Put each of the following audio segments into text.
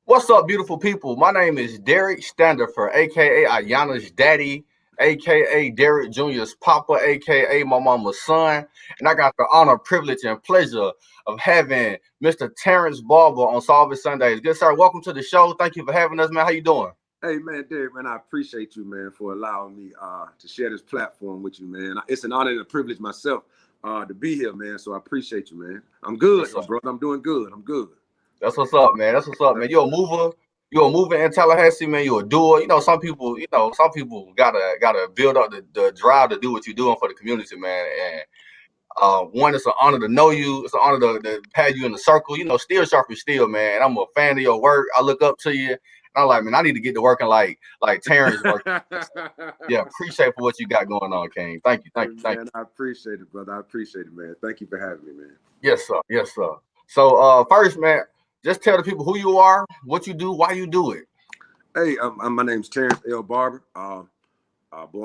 What's up, beautiful people? My name is Derek Standifer, aka Ayana's daddy, aka Derek Jr.'s papa, aka my mama's son. And I got the honor, privilege, and pleasure of having Mr. Terrance Barber on Solving Sundays. Good sir, welcome to the show. Thank you for having us, man. How you doing? Hey man, Derek, man, I appreciate you, man, for allowing me to share this platform with you, man. It's an honor and a privilege myself to be here, man. So I appreciate you, man. I'm good, Yes, sir. brother. I'm doing good. I'm good. That's what's up, man. That's what's up, man. You're a mover. You're a mover in Tallahassee, man. You're a doer. Some people gotta build up the drive to do what you're doing for the community, man. And one, it's an honor to know you. It's an honor to have you in the circle. Steel sharp is steel, man. I'm a fan of your work. I look up to you. And I'm like, man, I need to get to working like Terrance working. Yeah, appreciate for what you got going on, King. Thank you, Hey thank you, thank man, you. I appreciate it, brother. I appreciate it, man. Thank you for having me, man. Yes, sir. Yes, sir. So, first, man, just tell the people who you are, what you do, why you do it. Hey, my name's Terrance Barber. Born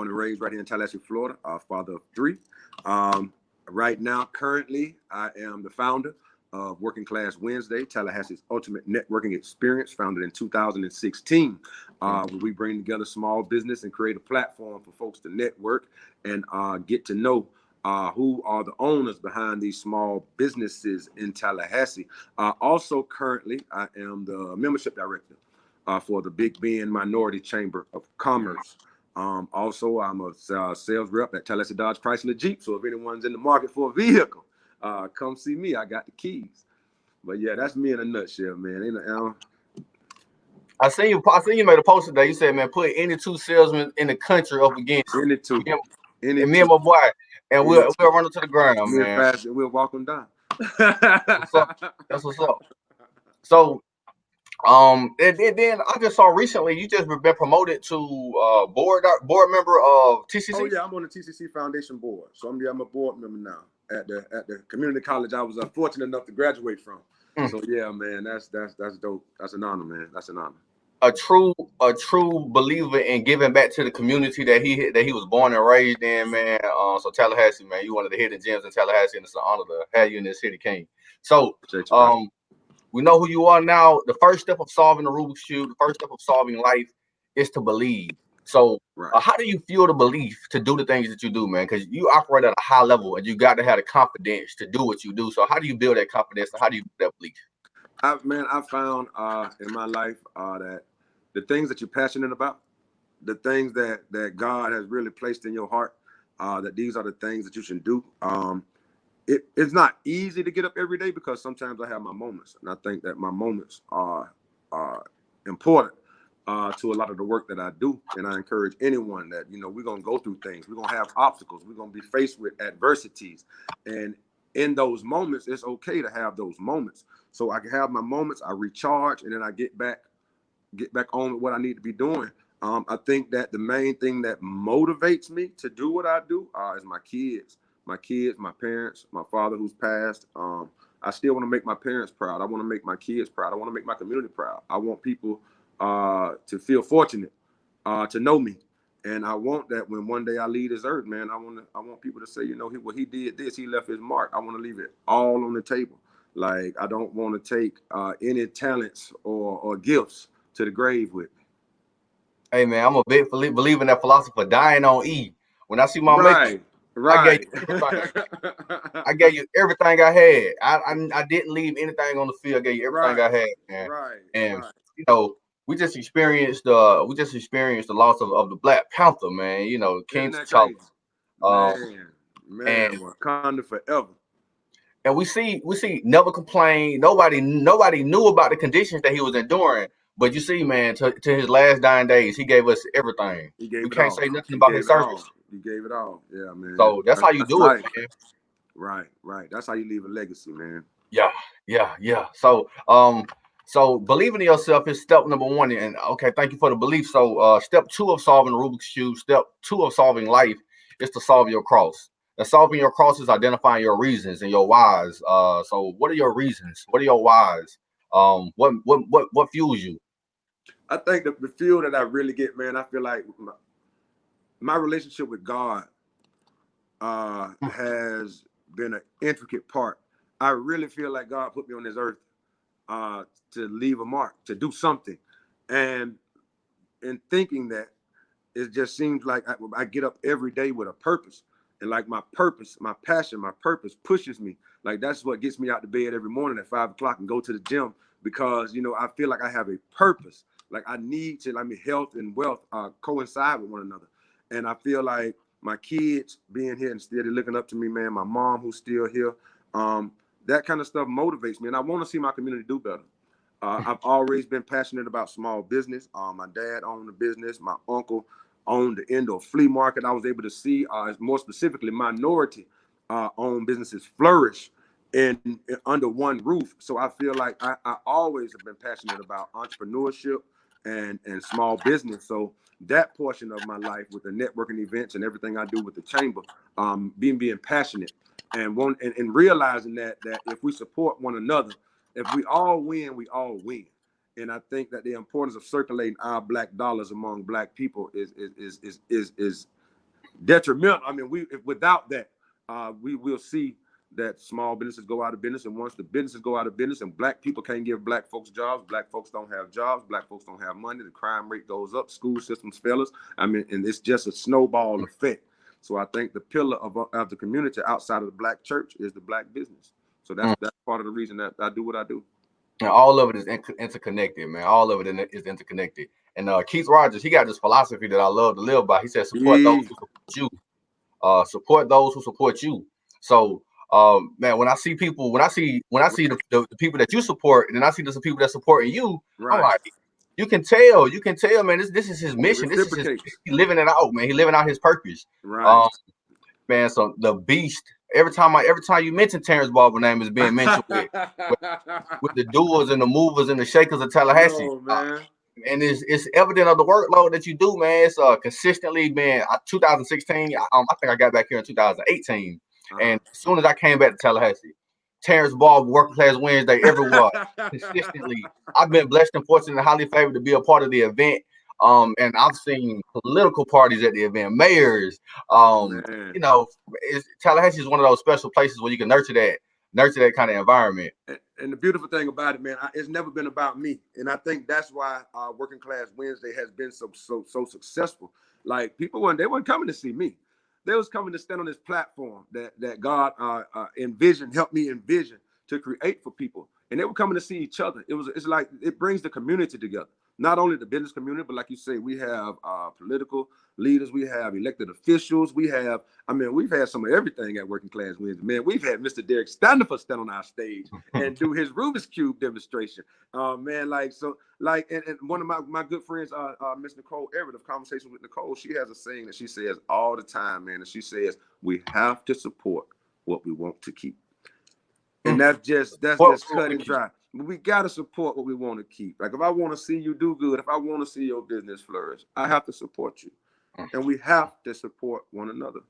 and raised right here in Tallahassee, Florida. Father of three. Um, right now, currently, I am the founder of Working Class Wednesday, Tallahassee's ultimate networking experience, founded in 2016. Where we bring together small business and create a platform for folks to network and get to know who are the owners behind these small businesses in Tallahassee. Also, currently, I am the membership director for the Big Bend Minority Chamber of Commerce. Also, I'm a sales rep at Tallahassee Dodge Chrysler Jeep. So if anyone's in the market for a vehicle, come see me. I got the keys. But yeah, that's me in a nutshell, man. I seen you made a post today. You said, man, put any two salesmen in the country up against Any two, me and, any and me two, and my boy, and any we'll two. run it to the ground, We're man. fast and we'll walk them down. What's up? That's what's up. So, then I just saw recently you just been promoted to board member of Oh TCC. yeah, I'm on the TCC Foundation board, so I'm a board member now at the community college I was fortunate enough to graduate from. Mm. So yeah, man, that's dope. That's an honor, man. That's an honor. A true believer in giving back to the community that he was born and raised in, man. So Tallahassee, man, you one of the hidden gems in Tallahassee, and it's an honor to have you in this city, King. So, Appreciate you, brother. um, we know who you are now. The first step of solving the Rubik's Cube, the first step of solving life is to believe. So, Right. how do you feel the belief to do the things that you do, man? Because you operate at a high level and you got to have the confidence to do what you do. So, how do you build that confidence and how do you build that belief? I found in my life that the things that you're passionate about, the things that God has really placed in your heart, that these are the things that you should do. It's not easy to get up every day because sometimes I have my moments, and I think that my moments are important to a lot of the work that I do. And I encourage anyone that we're gonna go through things, we're gonna have obstacles, we're gonna be faced with adversities, and in those moments, it's okay to have those moments. So I can have my moments, I recharge, and then I get back on with what I need to be doing. I think that the main thing that motivates me to do what I do is my kids, my parents, my father who's passed. I still want to make my parents proud. I want to make my kids proud. I want to make my community proud. I want people to feel fortunate to know me, and I want that when one day I leave this earth, man. I want people to say, he did this, he left his mark. I want to leave it all on the table. Like I don't want to take any talents or gifts to the grave with me. Hey, man, I'm a big believer in that philosopher dying on E. When I see my maker, Right, I gave right. you everything. I gave you everything I had. I didn't leave anything on the field. I gave you everything Right, I had, man. right, And right. you know, we just experienced the loss of the Black Panther, man. King Isn't that T'Challa. crazy? Um, Man, and Wakanda forever. and we see never complained. Nobody knew about the conditions that he was enduring. But you see, man, to his last dying days, he gave us everything. He We gave it can't all. say nothing He about gave his it all. service. He gave it all. Yeah, man. So that's how you That's do it, life. man. Right, right. That's how you leave a legacy, man. Yeah, yeah, yeah. So believing in yourself is step number one. And okay, thank you for the belief. So step two of solving the Rubik's Cube, step two of solving life is to solve your cross. And solving your cross is identifying your reasons and your whys. So what are your reasons? What are your whys? What fuels you? I think the feel that I really get, man, I feel like my relationship with God has been an intricate part. I really feel like God put me on this earth to leave a mark, to do something. And in thinking that, it just seems like I get up every day with a purpose. And like my purpose, my passion, my purpose pushes me. Like that's what gets me out of bed every morning at 5 o'clock and go to the gym, because, you know, I feel like I have a purpose. Like I need to, I mean, health and wealth coincide with one another. And I feel like my kids being here and steady looking up to me, man, my mom who's still here, that kind of stuff motivates me. And I want to see my community do better. I've always been passionate about small business. My dad owned a business. My uncle owned the indoor flea market. I was able to see, more specifically, minority owned businesses flourish in under one roof. So I feel like I always have been passionate about entrepreneurship and small business. So that portion of my life with the networking events and everything I do with the chamber, being passionate and realizing that if we support one another, if we all win, we all win. And I think that the importance of circulating our black dollars among black people is detrimental. I mean, without that, we will see that small businesses go out of business. And once the businesses go out of business and black people can't give black folks jobs, black folks don't have jobs, black folks don't have money, the crime rate goes up, school systems fail us. I mean, and it's just a snowball effect. So I think the pillar of the community outside of the black church is the black business. So that's part of the reason that I do what I do. And all of it is interconnected, man. All of it is interconnected. And Keith Rogers, he got this philosophy that I love to live by. He said, support those who support you. Support those who support you. So, man, when I see people, when I see the people that you support, and then I see the people that supporting you, right. I'm like, you can tell, man. This is his mission. This is he living it out, man. He living out his purpose. Right. Man. So the beast. Every time you mention Terrance Barber name is being mentioned with the doers and the movers and the shakers of Tallahassee. Man. And it's evident of the workload that you do, man. It's consistently, man. 2016, I think I got back here in 2018, and as soon as I came back to Tallahassee, Terrance Barber, Working Class Wednesday, everywhere, consistently. I've been blessed and fortunate and highly favored to be a part of the event. And I've seen political parties at the event, mayors. You know, Tallahassee is one of those special places where you can nurture that kind of environment. And the beautiful thing about it, man, it's never been about me. And I think that's why Working Class Wednesday has been so successful. Like they weren't coming to see me. They was coming to stand on this platform that God helped me envision to create for people. And they were coming to see each other. It's like it brings the community together. Not only the business community, but like you say, we have political leaders, we have elected officials, we've had some of everything at Working Class Wednesday. Man, we've had Mr. Derek Standifer stand on our stage and do his Rubik's Cube demonstration. Man, and one of my good friends, Miss Nicole Everett of Conversations with Nicole, she has a saying that she says all the time, man, and she says, we have to support what we want to keep. And that's just cut and dry. We got to support what we want to keep. Like if I want to see you do good, if I want to see your business flourish, I have to support you. And we have to support one another.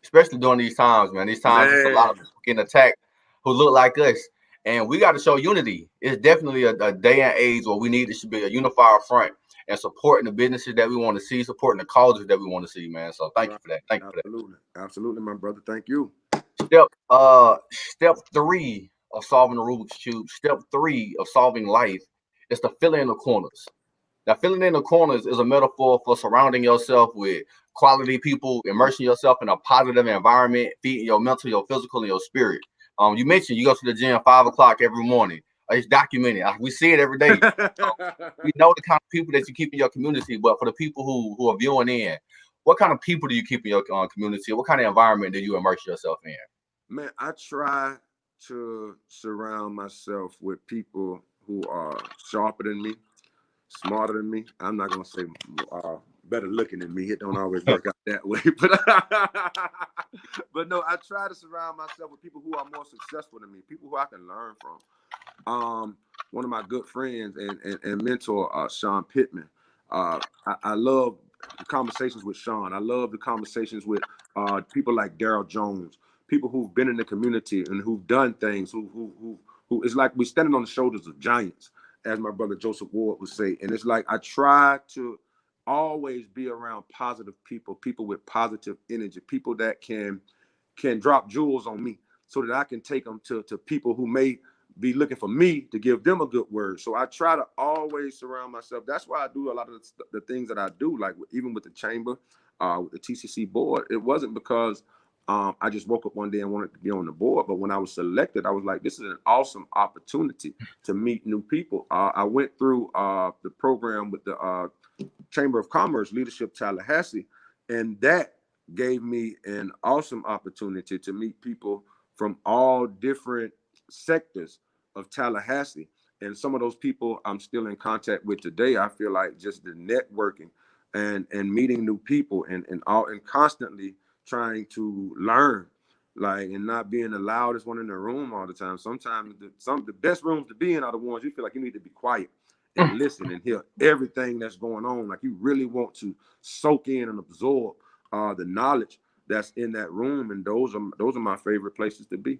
Especially during these times, man. These times, there's a lot of people getting attacked who look like us. And we got to show unity. It's definitely a day and age where we need to be a unified front and supporting the businesses that we want to see, supporting the causes that we want to see, man. So thank you for that. Thank you for that. Absolutely, my brother. Thank you. Step 3 of solving the Rubik's Cube. Step 3 of solving life is to fill in the corners. Now, filling in the corners is a metaphor for surrounding yourself with quality people, immersing yourself in a positive environment, feeding your mental, your physical, and your spirit. You mentioned you go to the gym 5 o'clock every morning. It's documented. We see it every day. We know the kind of people that you keep in your community, but for the people who are viewing in, what kind of people do you keep in your community? What kind of environment do you immerse yourself in? Man, I try to surround myself with people who are sharper than me, smarter than me. I'm not gonna say better looking than me. It don't always work out that way, but no, I try to surround myself with people who are more successful than me, people who I can learn from. One of my good friends and mentor, Sean Pittman. I love the conversations with Sean. I love the conversations with people like Daryl Jones, people who've been in the community and who've done things. Who it's like we're standing on the shoulders of giants, as my brother Joseph Ward would say. And it's like I try to always be around positive people with positive energy, people that can drop jewels on me so that I can take them to people who may be looking for me to give them a good word. So I try to always surround myself. That's why I do a lot of the things that I do, like even with the chamber, with the TCC board. It wasn't because I just woke up one day and wanted to be on the board, but when I was selected, I was like, this is an awesome opportunity to meet new people. I went through the program with the Chamber of Commerce Leadership Tallahassee, and that gave me an awesome opportunity to meet people from all different sectors of Tallahassee. And some of those people I'm still in contact with today. I feel like just the networking and meeting new people and constantly trying to learn, like, and not being the loudest one in the room all the time. Sometimes the best rooms to be in are the ones you feel like you need to be quiet and listen and hear everything that's going on. Like you really want to soak in and absorb the knowledge that's in that room, and those are my favorite places to be.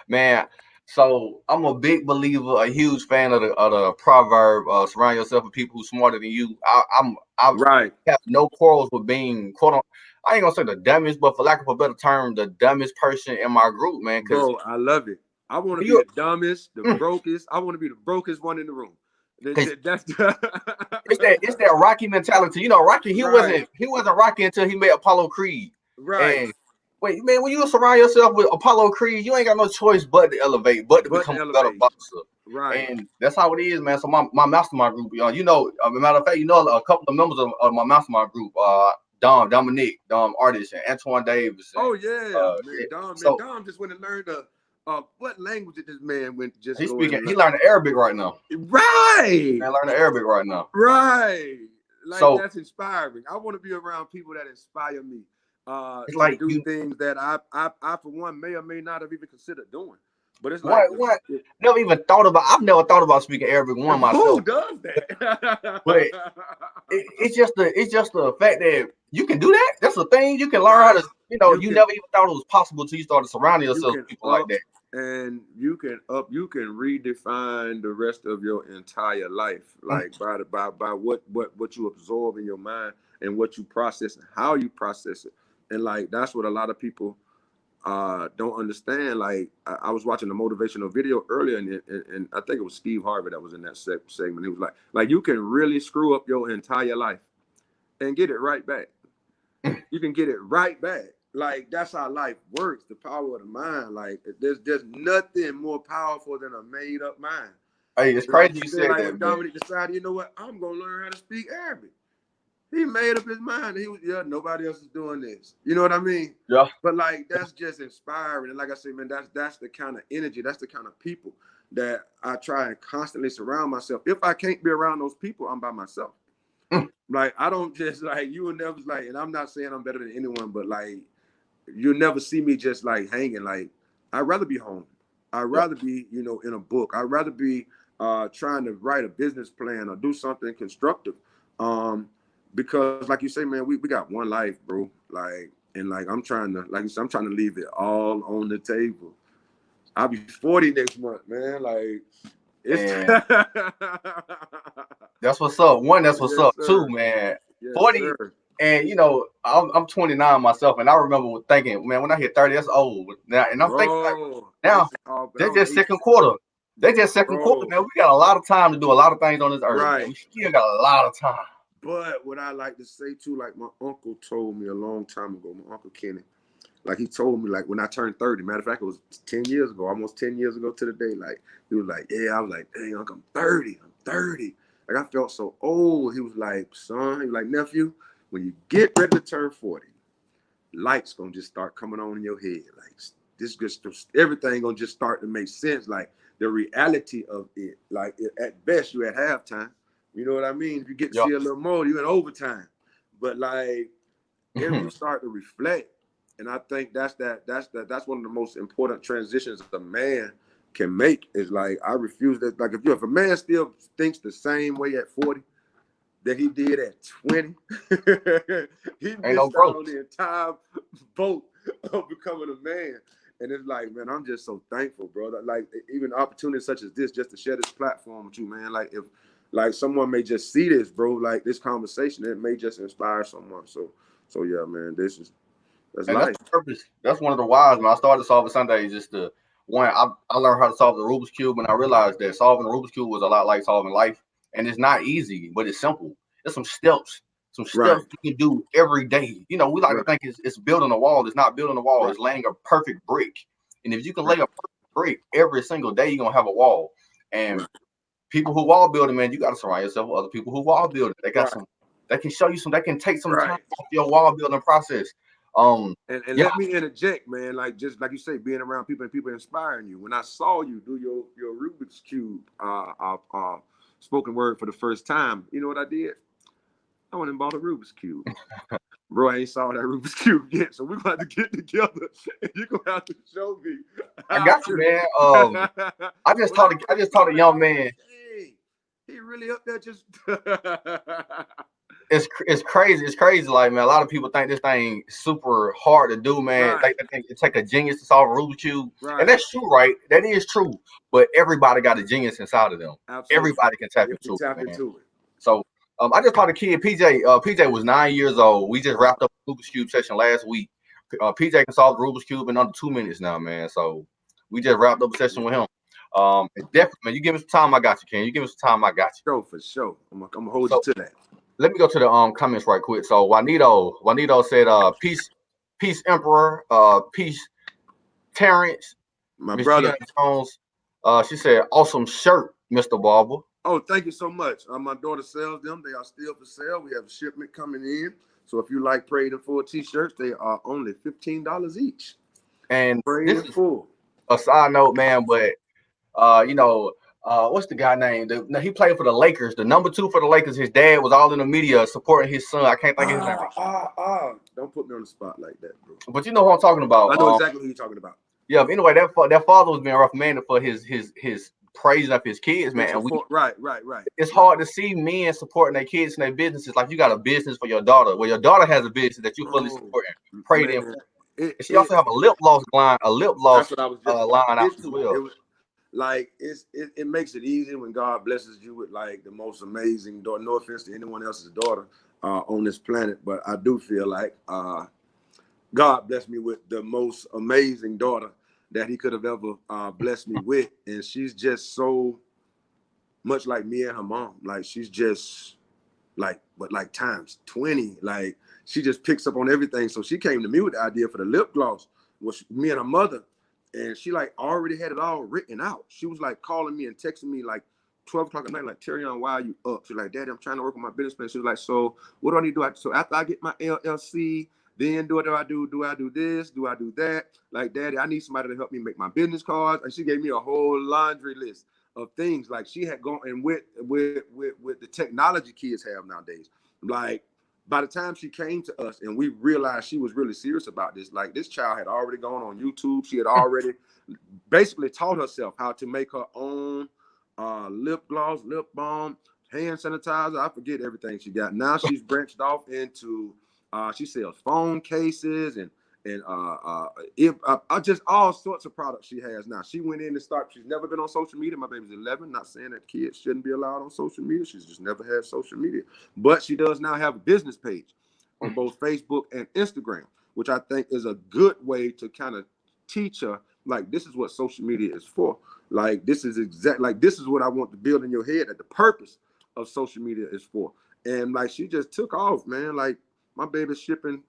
Man, so I'm a big believer, a huge fan of the proverb, surround yourself with people who's smarter than you. I Right, have no quarrels with being I ain't gonna say the dumbest, but for lack of a better term, the dumbest person in my group, man. Because bro, I love it. I want to be you, the dumbest, the brokest. I want to be the brokest one in the room. because That's it's that Rocky mentality. You know, Rocky right, he wasn't Rocky until he met Apollo Creed. right. And wait, man, when you surround yourself with Apollo Creed, you ain't got no choice but to elevate, but to But become the a better elevation, boxer. right. And that's how it is, man. So my mastermind group, you know, as a matter of fact, you know, a couple of members of my mastermind group, Dominic, Artist, and Antoine Davis, Oh and yeah, yeah. Man, So Dom just went and learned what language did this man went to just he's go speaking, and he learn? learning Arabic right now. Right, Man, learning Arabic right now. right. Like So that's inspiring. I want to be around people that inspire me it's to like do you things that I for one may or may not have even considered doing. But it's like what never even thought about. I've never thought about speaking Arabic one who myself, does that? but it's just the fact that you can do that. That's the thing. You can learn how Right. to, you know, You you can never even thought it was possible until you started surrounding you yourself can with people like up that. and you can redefine the rest of your entire life, like by what you absorb in your mind and what you process and how you process it. And like that's what a lot of people don't understand. Like I was watching a motivational video earlier, and I think it was Steve Harvey that was in that segment. He was like you can really screw up your entire life and get it right back. You can get it right back. Like that's how life works. The power of the mind. Like there's nothing more powerful than a made up mind. Hey, it's Like crazy you even said like that, when man. Dominic decided, you know what, I'm gonna learn how to speak Arabic. He made up his mind. He was nobody else is doing this. You know what I mean? Yeah. But like that's just inspiring. And like I said, man, that's the kind of energy, that's the kind of people that I try and constantly surround myself. If I can't be around those people, I'm by myself. Like I don't just like you will never like, and I'm not saying I'm better than anyone, but like you'll never see me just like hanging. Like I'd rather be home. I'd Yeah. rather be, in a book. I'd rather be trying to write a business plan or do something constructive. Because like you say, man, we got one life, bro. Like and like I'm trying to, like you said, I'm trying to leave it all on the table. I'll be 40 next month, man. Like it's And that's what's up. One, that's what's yes, up. Two, sir. man, Yes, 40. sir. And you know, I'm 29 myself, and I remember thinking, man, when I hit 30, that's old. Now, and I'm thinking like, Bro, I now used to call, but I they're was just 18. second quarter. They just second quarter, Bro, man. We got a lot of time to do a lot of things on this earth, man. right. We still got a lot of time. But what I like to say too, like my uncle told me a long time ago, my uncle Kenny, like he told me, like when I turned 30, matter of fact, it was 10 years ago, almost 10 years ago to the day. Like he was like, yeah, I was like, dang, Uncle, I'm 30. I'm 30. Like I felt so old. He was like, son, he was like, nephew, when you get ready to turn 40, lights gonna just start coming on in your head. Like this just everything gonna just start to make sense. Like the reality of it. Like at best you at halftime. You know what I mean? If you get to Yeah. see a little more, you in overtime. But like if you start to reflect, and I think that's one of the most important transitions a man can make is like I refuse that. Like if a man still thinks the same way at 40 that he did at 20, he Ain't no missed out growth. on the entire boat of becoming a man. And it's like, man, I'm just so thankful, brother. Like even opportunities such as this, just to share this platform with you, man. Like if like someone may just see this, bro, like this conversation, it may just inspire someone. So yeah, man, that's And that's life. the purpose. That's one of the whys, man. I started Solving Sundays just to One, I learned how to solve the Rubik's Cube, and I realized that solving the Rubik's Cube was a lot like solving life. And it's not easy, but it's simple. There's some Right, steps you can do every day. You know, we like to right, think it's building a wall. It's not building a wall. right, It's laying a perfect brick. And if you can lay right, a perfect brick every single day, you're gonna have a wall. And right, people who wall building, man, you got to surround yourself with other people who wall building. They got right, some. They can show you some. They can take some time right. off your wall building process. Um, And yeah, let me interject, man. Like just like you say, being around people and people inspiring you. When I saw you do your Rubik's Cube spoken word for the first time, you know what I did? I went and bought a Rubik's Cube. Bro, I ain't saw that Rubik's Cube yet, so we're going to get together, and you're gonna have to show me I how got you, to. man. When I I first just taught saw a it, I young was like, man. "Hey, he really up there just." It's crazy. It's crazy. Like, man, a lot of people think this thing super hard to do, man. Right, They think it take a genius to solve a Rubik's Cube. And right, that's true, right? That is true. But everybody got a genius inside of them. absolutely. Everybody can tap If we into tap it, man. into it, So I just taught a kid, PJ. PJ was 9 years old. We just wrapped up a Rubik's Cube session last week. PJ can solve the Rubik's Cube in under 2 minutes now, man. So we just wrapped up a session with him. Definitely, man. You give me some time, I got you, Ken. You give me some time, I got you. sure for sure. I'm gonna hold you So to that. let me go to the comments right quick. So Juanito said, peace Emperor, peace Terrance, My Miss Gianna brother. Jones. She said, awesome shirt, Mr. Barber. Oh, thank you so much. My daughter sells them. They are still for sale. We have a shipment coming in. So if you like Prayed in Full t-shirts, they are only $15 each. And Prayed this in is Full. a side note, man, but you know, what's the guy name? He played for the Lakers, the number 2 for the Lakers. His dad was all in the media supporting his son. I can't think of his name. Don't put me on the spot like that, bro. But you know what I'm talking about. I know exactly who you're talking about. Yeah. But anyway, that father was being reprimanded for his praising of his kids, man. And Right. it's hard to see men supporting their kids and their businesses. Like, you got a business for your daughter. Well, your daughter has a business that you fully Oh, support and prayed in man. for. And she also have a lip That's gloss what I was just about line to out get as to. well. It was like it makes it easy when God blesses you with like the most amazing daughter. No offense to anyone else's daughter on this planet, but I do feel like God blessed me with the most amazing daughter that He could have ever blessed me with, and she's just so much like me and her mom. Like she's just like times 20. Like she just picks up on everything. So she came to me with the idea for the lip gloss, was me and her mother, and she like already had it all written out. She was like calling me and texting me like 12 o'clock at night, like, Terrance, why are you up? She's like, Daddy, I'm trying to work on my business plan. She was like, so what do I need to do? So after I get my LLC, then do I do this? Do I do that? Like, Daddy, I need somebody to help me make my business cards. And she gave me a whole laundry list of things. Like she had gone, and with the technology kids have nowadays, like by the time she came to us and we realized she was really serious about this, like this child had already gone on YouTube. She had already basically taught herself how to make her own lip gloss, lip balm, hand sanitizer. I forget everything she got. Now she's branched off into she sells phone cases and just all sorts of products she has now. She went in and started. She's never been on social media. My baby's 11. Not saying that kids shouldn't be allowed on social media. She's just never had social media. But she does now have a business page on both Facebook and Instagram, which I think is a good way to kind of teach her, like, this is what social media is for. Like, this is this is what I want to build in your head, that the purpose of social media is for. And like, she just took off, man. Like, my baby's shipping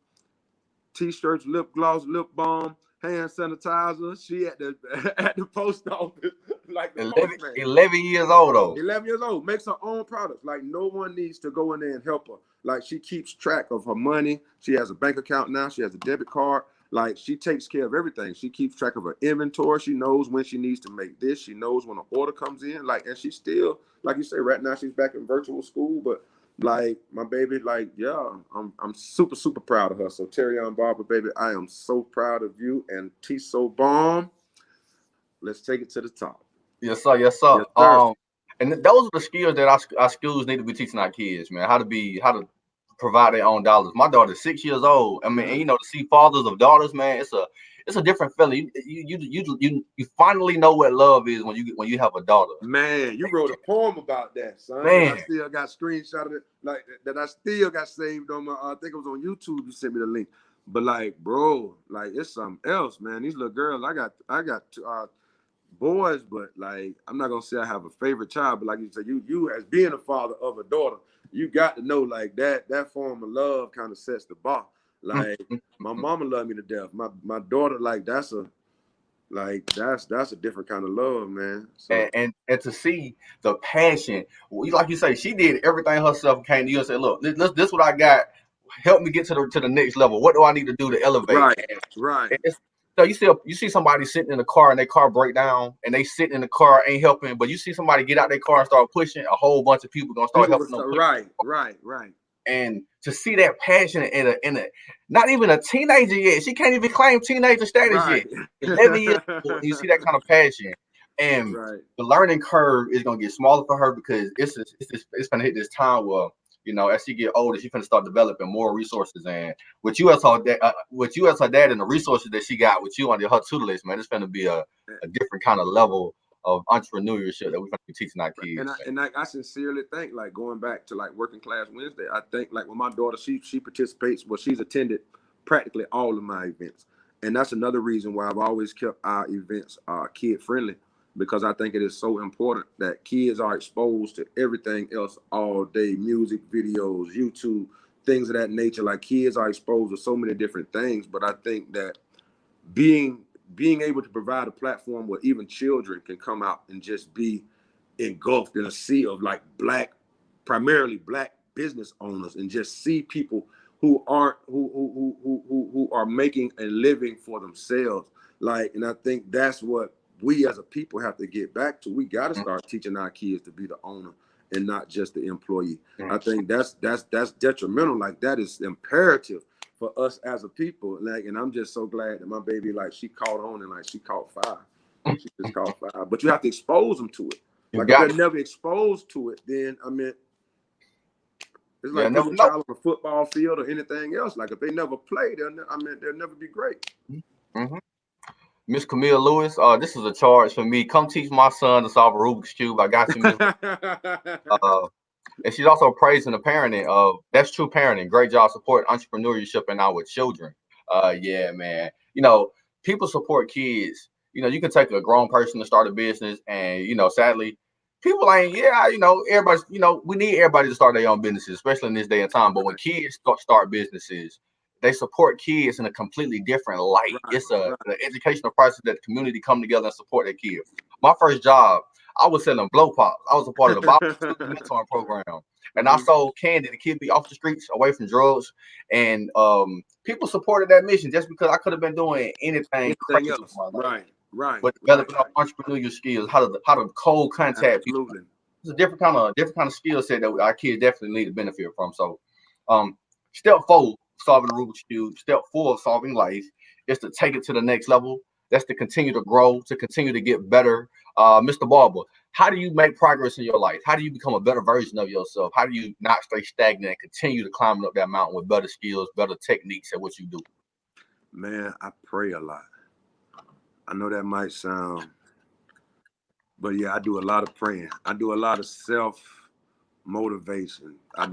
t-shirts, lip gloss, lip balm, hand sanitizer. She at the at the post office like the 11, postman. 11 years old though. 11 years old, makes her own products. Like no one needs to go in there and help her. Like she keeps track of her money. She has a bank account now. She has a debit card. Like she takes care of everything. She keeps track of her inventory. She knows when she needs to make this. She knows when an order comes in. Like, and she's still, like you say, right now she's back in virtual school, but like my baby, like, yeah, I'm super proud of her. So Terrance Barber, baby, I am so proud of you. And T so bomb. Let's take it to the top. Yes, sir. Yes, sir. Yes, sir. And those are the skills that our schools need to be teaching our kids, man. How to provide their own dollars. My daughter's 6 years old. I mean, and, you know, to see fathers of daughters, man, it's a different feeling. You finally know what love is when you have a daughter. Man, you wrote a poem about that, son. That I Man, still got screenshot of it, like that I still got saved on my. I think it was on YouTube. You sent me the link. But like, bro, like it's something else, man. These little girls, I got boys, but like I'm not gonna say I have a favorite child, but like you said, you as being a father of a daughter, you got to know like that form of love kind of sets the bar. Like my mama loved me to death. My daughter, like that's a different kind of love, man. So and to see the passion, like you say, she did everything herself. Came to you and said, "Look, this what I got. Help me get to the next level. What do I need to do to elevate?" right, right. And so you see somebody sitting in the car and their car break down, and they sitting in the car ain't helping, but you see somebody get out their car and start pushing. A whole bunch of people gonna start People helping was them push. right. And to see that passion in a not even a teenager yet, she can't even claim teenager status Right. yet. 11 years old, you see that kind of passion, and Right. the learning curve is gonna get smaller for her because it's gonna hit this time where as she get older, she's gonna start developing more resources. And with you as her dad and the resources that she got with you under her tutelage, man, it's gonna be a different kind of level of entrepreneurship that we're gonna be teaching our kids. I sincerely think, like, going back to like Working Class Wednesday, I think like when my daughter, she participates, well, she's attended practically all of my events, and that's another reason why I've always kept our events kid friendly, because I think it is so important that kids are exposed to everything else all day: music, videos, YouTube, things of that nature. Like, kids are exposed to so many different things, but I think that being being able to provide a platform where even children can come out and just be engulfed in a sea of like primarily black business owners, and just see people who aren't who are making a living for themselves. Like, and I think that's what we as a people have to get back to. We got to start teaching our kids to be the owner and not just the employee. I think that's detrimental. Like, that is imperative for us as a people. Like, and I'm just so glad that my baby, like, she caught on, and like she caught fire. She just caught fire. But you have to expose them to it. Like, if they're never exposed to it, then I mean, it's like putting a child on a football field or anything else. Like, if they never play, they'll never be great. Mm-hmm. Miss Camille Lewis, this is a charge for me. Come teach my son to solve a Rubik's Cube. I got you, Miss. And she's also praising the parenting of that's true parenting. Great job supporting entrepreneurship and now with children. Yeah, man. People support kids. You can take a grown person to start a business, and sadly, people ain't. Yeah, everybody. We need everybody to start their own businesses, especially in this day and time. But when kids start businesses, they support kids in a completely different light. It's an educational process that the community come together and support their kids. My first job, I was selling blow pops. I was a part of the Bible mentoring program, and I sold candy to keep me off the streets, away from drugs. And people supported that mission just because I could have been doing anything crazy else. with my life. Right. But developing entrepreneurial skills, how to cold contact people. It's a different kind of skill set that our kids definitely need to benefit from. So, step 4, solving the Rubik's Cube. Step 4, solving life, is to take it to the next level. That's to continue to grow, to continue to get better. Mr. Barber, how do you make progress in your life? How do you become a better version of yourself? How do you not stay stagnant and continue to climb up that mountain with better skills, better techniques at what you do? Man, I pray a lot. I know that might sound, but yeah, I do a lot of praying. I do a lot of self motivation. I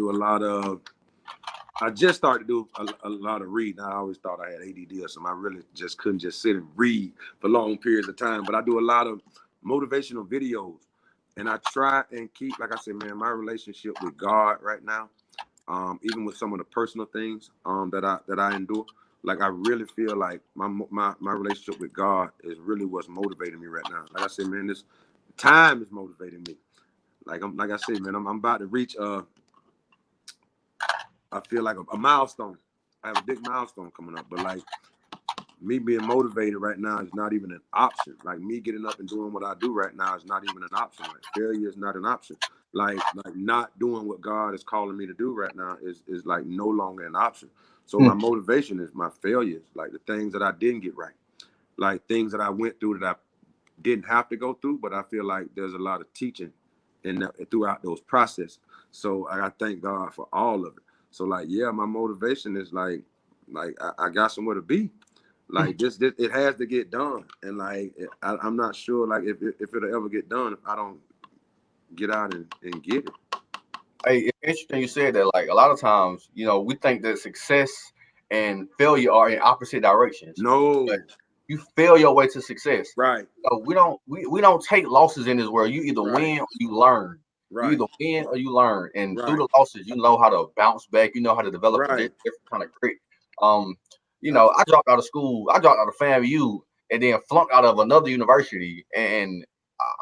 just started to do a lot of reading. I always thought I had ADD or something. I really just couldn't just sit and read for long periods of time. But I do a lot of motivational videos, and I try and keep, like I said, man, my relationship with God right now, even with some of the personal things that I endure. Like, I really feel like my relationship with God is really what's motivating me right now. Like I said, man, this time is motivating me. Like I said, man, I'm about to reach I feel like a milestone. I have a big milestone coming up, but like, me being motivated right now is not even an option. Like, me getting up and doing what I do right now is not even an option. Like, failure is not an option. Like not doing what God is calling me to do right now is like no longer an option. So my motivation is my failures, like the things that I didn't get right, like things that I went through that I didn't have to go through, but I feel like there's a lot of teaching throughout those processes. So I thank God for all of it. So like, yeah, my motivation is like I got somewhere to be. Like, this it has to get done, and like I'm not sure like if it'll ever get done if I don't get out and get it. Hey, it's interesting you said that. Like, a lot of times, we think that success and failure are in opposite directions. No. But you fail your way to success. Right. So we don't take losses in this world. You either Right. win or you learn. You Right. either win or you learn. And through Right. the losses, you know how to bounce back. You know how to develop a Right. different kind of grit. Um, I Absolutely. dropped out of school. I dropped out of FAMU and then flunked out of another university. And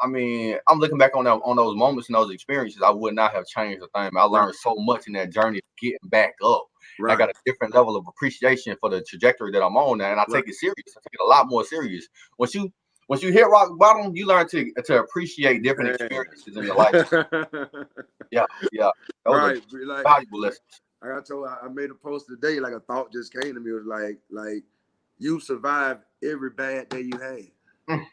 I mean, I'm looking back on those moments and those experiences. I would not have changed a thing. I Right. learned so much in that journey of getting back up. I Right. got a different level of appreciation for the trajectory that I'm on now, and I Right. take it serious. I take it a lot more serious. Once you hit rock bottom, you learn to appreciate different Man. experiences in your life. Yeah, yeah, those are Right. Like valuable lessons. I told, I made a post today. Like a thought just came to me. It was like you survived every bad day you had. Mm.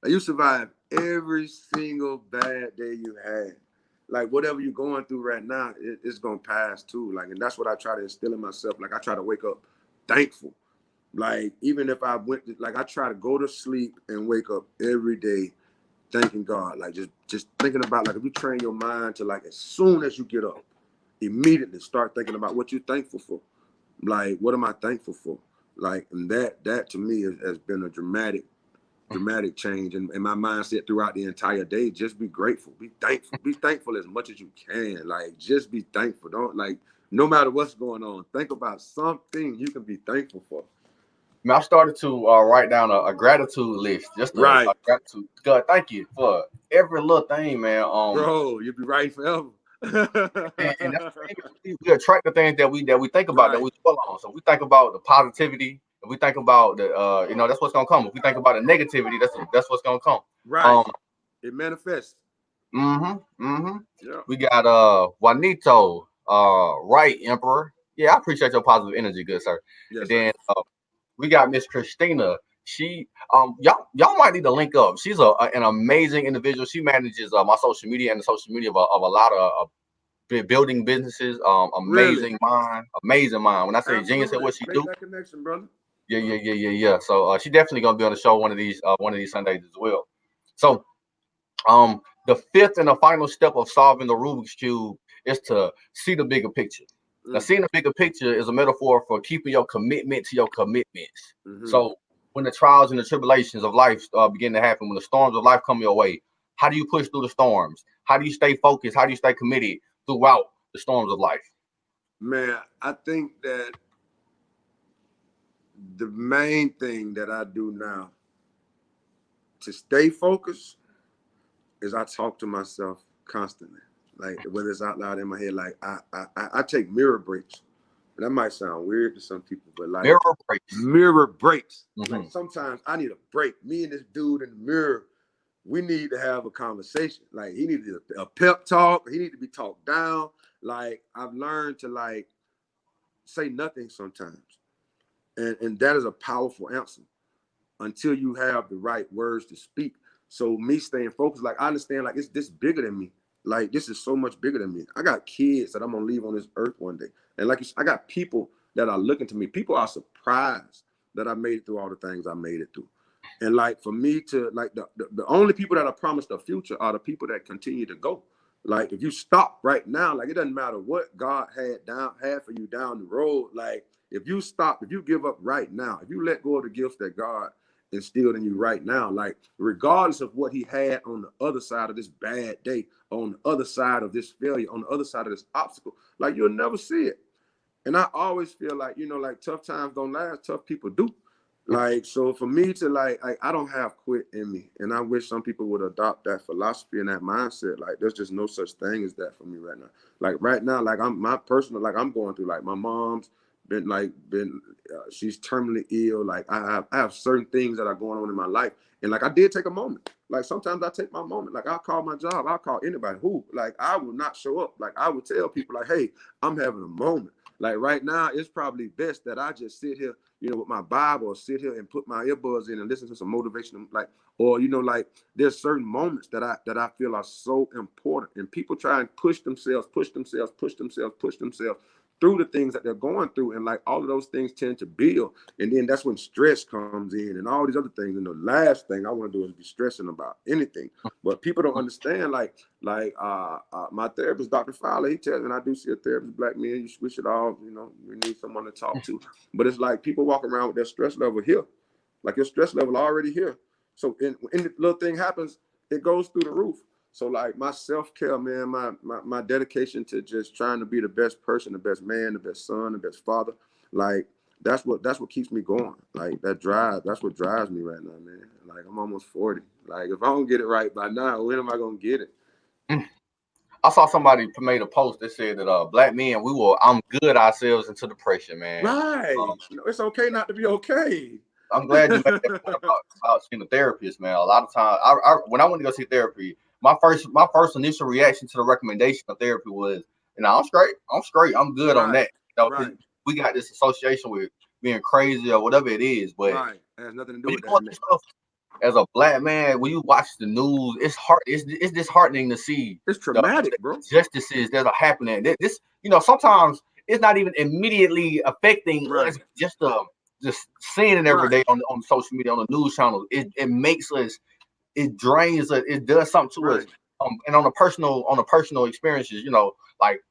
Like you survived every single bad day you had. Like whatever you're going through right now, it's gonna pass too. Like, and that's what I try to instill in myself. Like I try to wake up thankful. Like even if I like I try to go to sleep and wake up every day thanking God. Like just thinking about, like, if you train your mind to, like, as soon as you get up, immediately start thinking about what you're thankful for. Like, what am I thankful for? Like, and that to me has been a dramatic change in my mindset throughout the entire day. Just be grateful, be thankful as much as you can. Like, just be thankful. Don't, like, no matter what's going on, think about something you can be thankful for. I mean, I started to write down a gratitude list, just Right, a gratitude. God, thank you for every little thing, man. bro, you'll be right forever. And that's the thing. We attract the things that we think about, that Right, we dwell on. So we think about the positivity. If we think about the that's what's gonna come. If we think about the negativity, that's what's gonna come. right. Um, It manifests. mm-hmm. Yeah. We got Juanito, right, Emperor. Yeah, I appreciate your positive energy, good sir. And Yes, sir. then we got Miss Christina. She y'all might need to link up. She's an amazing individual. She manages my social media and the social media of a lot of building businesses. Really? Amazing mind. When I say genius at Absolutely. what she Make do, that connection, brother. yeah. So she definitely gonna be on the show one of these Sundays as well. So the fifth and the final step of solving the Rubik's cube is to see the bigger picture. Now, Mm. seeing the bigger picture is a metaphor for keeping your commitment to your commitments. Mm-hmm. So when the trials and the tribulations of life begin to happen, when the storms of life come your way, how do you push through the storms? How do you stay focused? How do you stay committed throughout the storms of life? Man, I think that the main thing that I do now to stay focused is I talk to myself constantly. Like, whether it's out loud in my head, like I take mirror breaks. And that might sound weird to some people, but like Mirror breaks. mirror breaks. Like Mm-hmm. sometimes I need a break. Me and this dude in the mirror, we need to have a conversation. Like he needed a pep talk. He needed to be talked down. Like I've learned to, like, say nothing sometimes, and that is a powerful answer until you have the right words to speak. So me staying focused, like I understand, like it's this bigger than me. Like this is so much bigger than me. I got kids that I'm gonna leave on this earth one day, and like I got people that are looking to me. People are surprised that I made it through all the things I made it through. And like for me to, like, the only people that are promised a future are the people that continue to go. Like if you stop right now, like it doesn't matter what God had for you down the road. Like if you stop, if you give up right now, if you let go of the gifts that God instilled in you right now, like regardless of what he had on the other side of this bad day, on the other side of this failure, on the other side of this obstacle, like you'll never see it. And I always feel like, like tough times don't last, tough people do. Like, so for me to, like I don't have quit in me. And I wish some people would adopt that philosophy and that mindset. Like, there's just no such thing as that for me right now. Like right now, like I'm my personal, like I'm going through, like my mom's been she's terminally ill. Like I have certain things that are going on in my life. And like I did take a moment. Like sometimes I take my moment. Like I'll call my job. I'll call anybody who, like, I will not show up. Like I would tell people, like, hey, I'm having a moment. Like right now, it's probably best that I just sit here, with my Bible, or sit here and put my earbuds in and listen to some motivational, like, or like there's certain moments that I feel are so important, and people try and push themselves through the things that they're going through, and like all of those things tend to build, and then that's when stress comes in and all these other things. And the last thing I want to do is be stressing about anything. But people don't understand, my therapist, Dr. Fowler, he tells me, and I do see a therapist, black men, we should all, we need someone to talk to. But it's like people walk around with their stress level here, Like your stress level already here. So when the little thing happens, it goes through the roof. So like my self-care, man, my dedication to just trying to be the best person, the best man, the best son, the best father, like that's what keeps me going. Like that drive, that's what drives me right now, man. Like I'm almost 40. Like if I don't get it right by now, when am I gonna get it? I saw somebody made a post that said that black men we will I'm good ourselves into depression, man. Right. It's okay not to be okay. I'm glad you made that point about seeing a therapist, man. A lot of times, when I went to go see therapy, my first initial reaction to the recommendation of therapy was, I'm straight, I'm good on Right. that. You know, Right. we got this association with being crazy or whatever it is, but Right. It has nothing to do when you with go that, through man. stuff as a black man, when you watch the news, it's disheartening to see It's the traumatic, bro. injustices that are happening. This, sometimes it's not even immediately affecting Right. us. Just seeing it every Right. day on social media, on the news channels, it makes us, it drains us, it does something to us. Right. And on the personal experiences, like,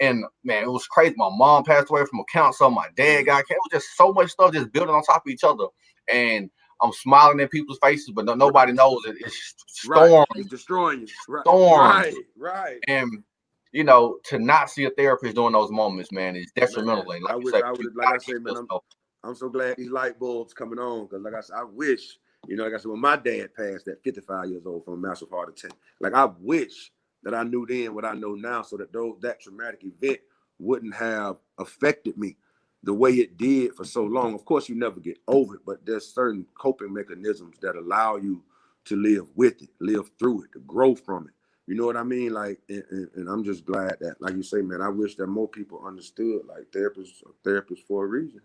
and man, it was crazy. My mom passed away from a cancer. My dad got cancer. It was just so much stuff just building on top of each other. And I'm smiling in people's faces, but nobody Right. knows it. It's Right. storms, It's destroying you. Right. storms. Right. Right. And to not see a therapist during those moments, man, is detrimental. Man, And like I you wish said, I you would, like I gotta say, keep man, yourself. I'm so glad these light bulbs coming on, because like I said, I wish, like I said, when my dad passed at 55 years old from a massive heart attack, like I wish that I knew then what I know now, so that that traumatic event wouldn't have affected me the way it did for so long. Of course, you never get over it, but there's certain coping mechanisms that allow you to live with it, live through it, to grow from it. You know what I mean? Like, and I'm just glad that, like you say, man, I wish that more people understood, like therapists are therapists for a reason.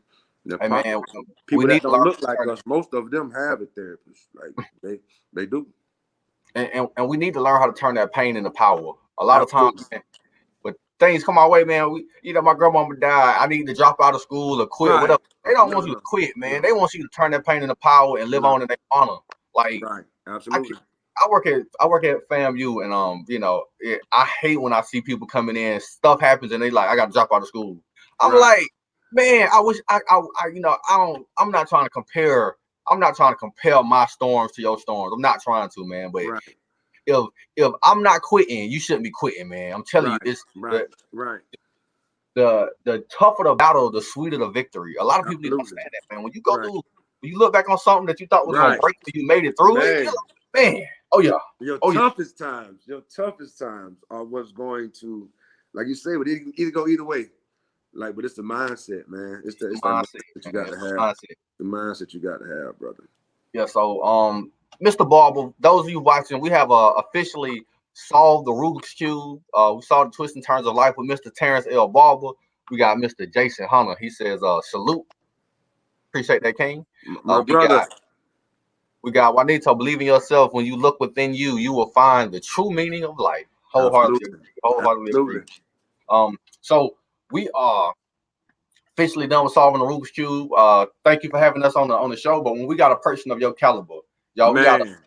Hey man, we People need that to don't learn look how to like turn us, most of them have a therapist. Like they do. and we need to learn how to turn that pain into power. A lot of times, Absolutely. man, when things come our way, man, my grandmama died. I need to drop out of school or quit, Right. whatever. They don't want you to No. quit, man. No. They want you to turn that pain into power and live No. on in their honor. Like Right. I Absolutely. can, I work at FAMU, and I hate when I see people coming in, stuff happens, and they like, I got to drop out of school. I'm Right. like, man, I wish I'm not trying to compare. I'm not trying to compare my storms to your storms. I'm not trying to, man. But Right. if I'm not quitting, you shouldn't be quitting, man. I'm telling you, Right. this Right. Right. the tougher the battle, the sweeter the victory. A lot of people need to Absolutely. understand that, man. Right. When you look back on something that you thought was gonna Right. break you, you made it through it. Man. Man, oh yeah, Your oh yeah, toughest times, are what's going to, like you say, but it can either go either way. Like, but it's the mindset, man. It's that mindset, mindset that you man. got to It's have. mindset. The mindset you got to have, brother. Yeah. So, Mr. Barber, those of you watching, we have officially solved the Rubik's cube. We saw the twists and turns of life with Mr. Terrance Barber. We got Mr. Jason Hunter. He says, salute. Appreciate that, King. My We brother. got Juanito. Believe in yourself. When you look within you, you will find the true meaning of life. Wholeheartedly Absolutely. agree. Wholeheartedly Absolutely. agree. So we are officially done with solving the Rubik's cube. Thank you for having us on the show. But when we got a person of your caliber, y'all, Man.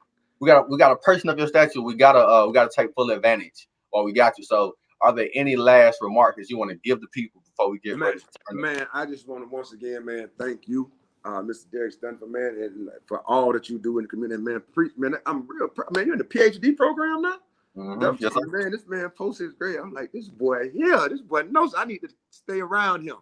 we got a person of your stature. We gotta take full advantage. Well, we got you. So, are there any last remarks that you want to give the people before we get Man, ready to turn it? man, I just want to once again, man, thank you, Mr. Derek Stanford, man, and for all that you do in the community, man. Man, I'm real proud, man. You're in the PhD program now. Yes, sir. Man, this man posted is great. I'm like, this boy here, this boy knows I need to stay around him.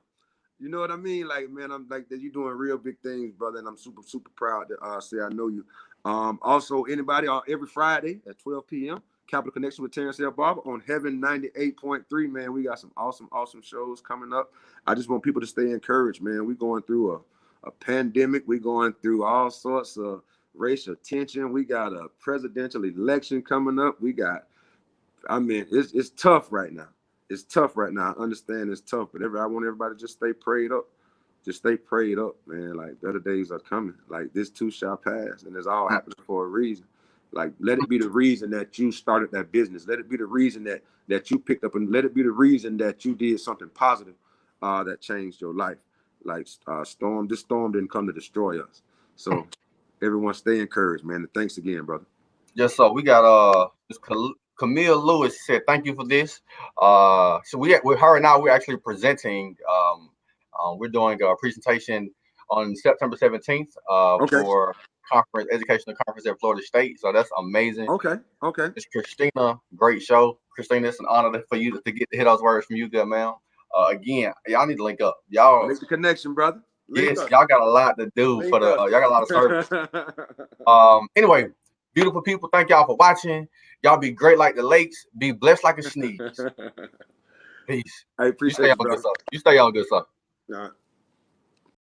You know what I mean? Like, man, I'm like that. You're doing real big things, brother, and I'm super, super proud to say I know you. Also, anybody every Friday at 12 p.m. Capital Connection with Terrance Barber on Heaven 98.3. Man, we got some awesome, awesome shows coming up. I just want people to stay encouraged, man. We're going through a pandemic. We're going through all sorts of racial tension. We got a presidential election coming up. It's tough right now. It's tough right now. I understand it's tough, but I want everybody to just stay prayed up. Just stay prayed up, man. Like, better days are coming. Like, this too shall pass, and it's all happening for a reason. Like, let it be the reason that you started that business. Let it be the reason that you picked up, and let it be the reason that you did something positive that changed your life. Like, this storm didn't come to destroy us. So everyone stay encouraged, man. And thanks again, brother. Yes, sir. We got Ms. Camille Lewis said thank you for this. So with her and I, we're actually presenting. We're doing a presentation on September 17th Okay. for educational conference at Florida State. So that's amazing. Okay. Okay. It's Christina, great show. Christina, it's an honor for you to get to hear those words from you, good man. Again, y'all need to link up. Y'all Make the connection, brother. Link yes, up. y'all got a lot to do Link for the up. y'all got a lot of service. Anyway, beautiful people, thank y'all for watching. Y'all be great like the lakes, be blessed like a sneeze. Peace. I You appreciate stay you, on good brother. stuff. You stay on good stuff. All right.